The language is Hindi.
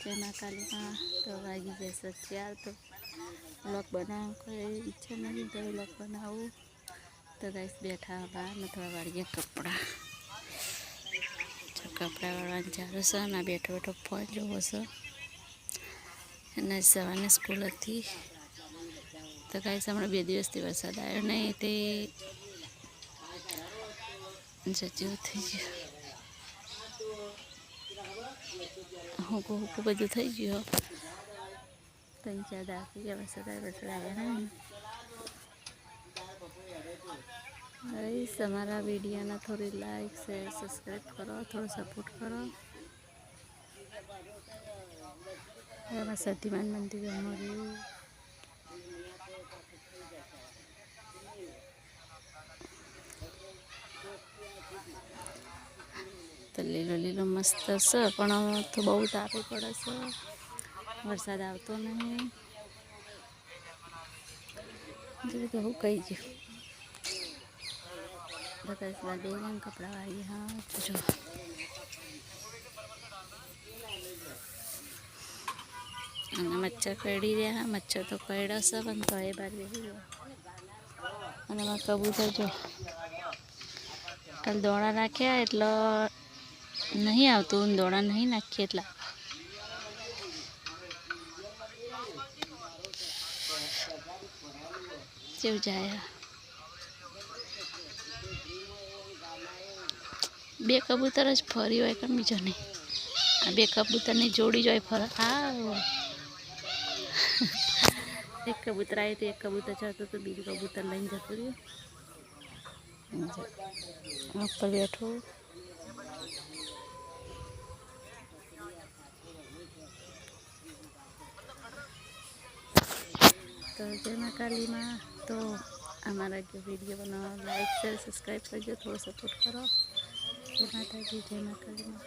जय माँ काली माँ। तो वागी जैसे तैयार तो व्लॉग बनाओ कोई इच्छा नहीं तो व्लॉग बनाओ। तो गाइस बैठा बार में थोड़ा वाड़िया कपड़ा वाળવા ચાલુ છે ને બેઠો બેઠો ફોન જોવો છે અને સવારની સ્કૂલ હતી તો ગાઈસ હમણાં 2 દિવસથી વરસાદ આવ્યો નહીં તે જજો થઈ ગયો હું બધું થઈ ગયો 3-4 દાખી ગયા વરસાદ આવ્યા નહીં गाइस हमारा वीडियो ना थोड़ी लाइक शेयर सब्सक्राइब करो थोड़ा सपोर्ट करो। सतीमान मंदिर तो लीलो लीलो मस्त से पण तो बहुत तापी पड़े से वरसाद आवतो नहीं तो हूँ कही गयो बेगन कपड़ा वाली हाँ जो मच्छर कड़ी रहा मच्छर तो कड़ा से पण तो ए बार बेही गयो અને માં કબૂતર જો કાલ દોણા નાખ્યા એટલે નહીં આવતું દોણા નહીં નાખીએ એટલા જેવું જાય બે કબૂતર જ ફરી હોય કે બીજો નહીં આ બે કબૂતરની જોડી જ હોય ફર હા एक कबूतर आए तो एक कबूतर चढ़ता तो बीजू कबूतर लाइन जत रही ऊपर बैठो तो जय माँ काली माँ। तो हमारा जो वीडियो बनाओ लाइक शेयर सब्सक्राइब करजो थोड़ा सपोर्ट करो। जय माता जी जय माँ काली माँ।